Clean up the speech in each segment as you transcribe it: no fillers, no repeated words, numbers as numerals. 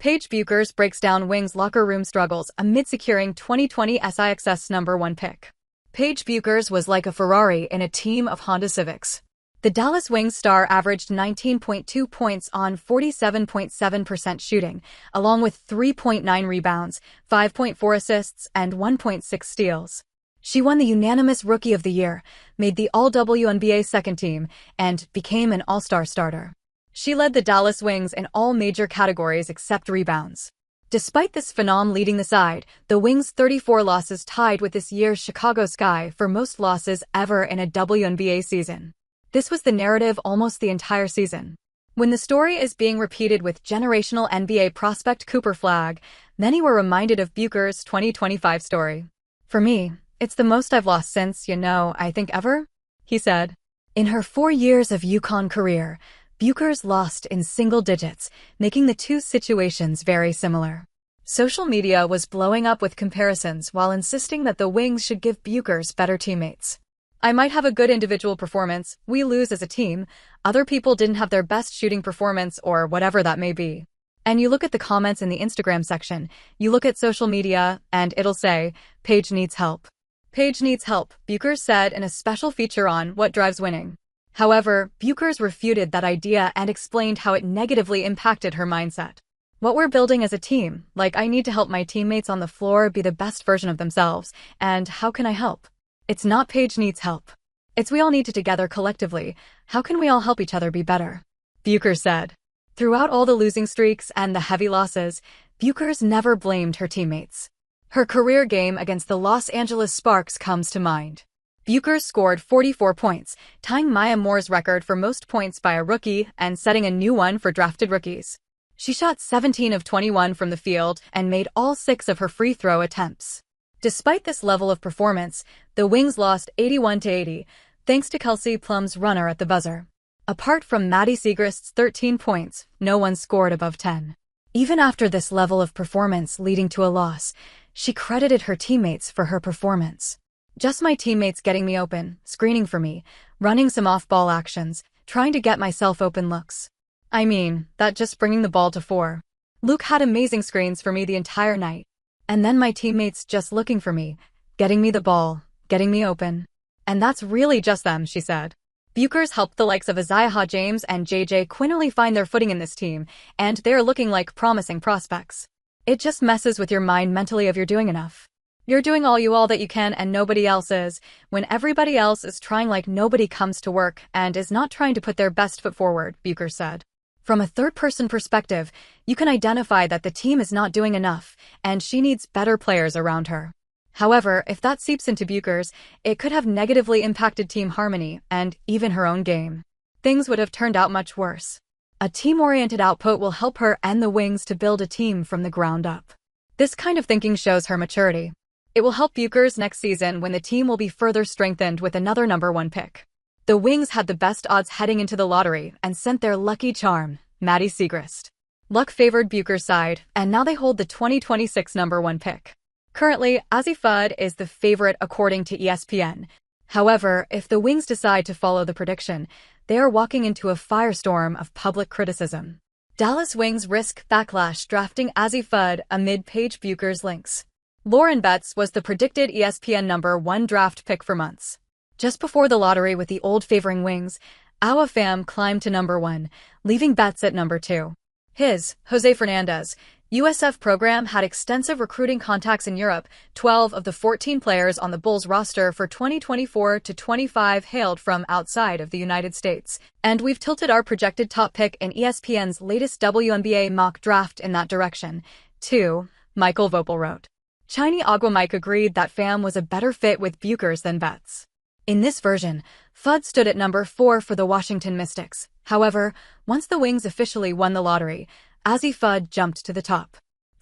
Paige Bueckers breaks down Wings locker room struggles amid securing 2026’s #1 pick. Paige Bueckers was like a Ferrari in a team of Honda Civics. The Dallas Wings star averaged 19.2 points on 47.7% shooting, along with 3.9 rebounds, 5.4 assists, and 1.6 steals. She won the unanimous Rookie of the Year, made the All-WNBA second team, and became an All-Star starter. She led the Dallas Wings in all major categories except rebounds. Despite this phenom leading the side, the Wings' 34 losses tied with this year's Chicago Sky for most losses ever in a WNBA season. This was the narrative almost the entire season. When the story is being repeated with generational NBA prospect Cooper Flagg, many were reminded of Bueckers' 2025 story. "For me, it's the most I've lost since, I think ever," he said. In her 4 years of UConn career, Bueckers lost in single digits, making the two situations very similar. Social media was blowing up with comparisons while insisting that the Wings should give Bueckers better teammates. "I might have a good individual performance, we lose as a team, other people didn't have their best shooting performance or whatever that may be." And you look at the comments in the Instagram section, you look at social media, and it'll say, "Paige needs help." Paige needs help, Bueckers said in a special feature on What Drives Winning. However, Bueckers refuted that idea and explained how it negatively impacted her mindset. "What we're building as a team, I need to help my teammates on the floor be the best version of themselves, and how can I help? It's not Paige needs help. It's we all need to together collectively. How can we all help each other be better?" Bueckers said. Throughout all the losing streaks and the heavy losses, Bueckers never blamed her teammates. Her career game against the Los Angeles Sparks comes to mind. Bueckers scored 44 points, tying Maya Moore's record for most points by a rookie and setting a new one for drafted rookies. She shot 17 of 21 from the field and made all 6 of her free throw attempts. Despite this level of performance, the Wings lost 81-80, thanks to Kelsey Plum's runner at the buzzer. Apart from Maddie Siegrist's 13 points, no one scored above 10. Even after this level of performance leading to a loss, she credited her teammates for her performance. "Just my teammates getting me open, screening for me, running some off-ball actions, trying to get myself open looks. I mean, that just bringing the ball to 4. Luke had amazing screens for me the entire night. And then my teammates just looking for me, getting me the ball, getting me open. And that's really just them," she said. Bueckers helped the likes of Isaiah James and JJ Quinterly find their footing in this team, and they're looking like promising prospects. It just messes with your mind mentally if you're doing enough. You're doing all that you can and nobody else is, when everybody else is trying like nobody comes to work and is not trying to put their best foot forward," Bueckers said. From a third-person perspective, you can identify that the team is not doing enough, and she needs better players around her. However, if that seeps into Bueckers, it could have negatively impacted team harmony and even her own game. Things would have turned out much worse. A team-oriented output will help her and the Wings to build a team from the ground up. This kind of thinking shows her maturity. It will help Bueckers next season when the team will be further strengthened with another #1 pick. The Wings had the best odds heading into the lottery and sent their lucky charm, Maddie Siegrist. Luck favored Bueckers' side, and now they hold the 2026 #1 pick. Currently, Azzi Fudd is the favorite according to ESPN. However, if the Wings decide to follow the prediction, they are walking into a firestorm of public criticism. Dallas Wings risk backlash drafting Azzi Fudd amid Paige Bueckers' links. Lauren Betts was the predicted ESPN #1 draft pick for months. Just before the lottery with the old favoring Wings, Awa Pham climbed to #1, leaving Betts at #2. His, Jose Fernandez, USF program had extensive recruiting contacts in Europe. 12 of the 14 players on the Bulls roster for 2024-25 hailed from outside of the United States. And we've tilted our projected top pick in ESPN's latest WNBA mock draft in that direction, too, Michael Vopel wrote. Chiny Aguamike agreed that Pham was a better fit with Bueckers than Betts. In this version, Fudd stood at #4 for the Washington Mystics. However, once the Wings officially won the lottery, Azzi Fudd jumped to the top.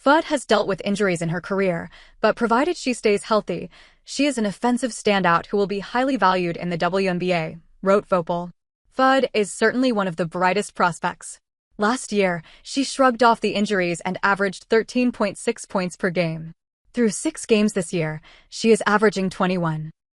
Fudd has dealt with injuries in her career, but provided she stays healthy, she is an offensive standout who will be highly valued in the WNBA, wrote Vopel. Fudd is certainly one of the brightest prospects. Last year, she shrugged off the injuries and averaged 13.6 points per game. Through 6 games this year, she is averaging 21.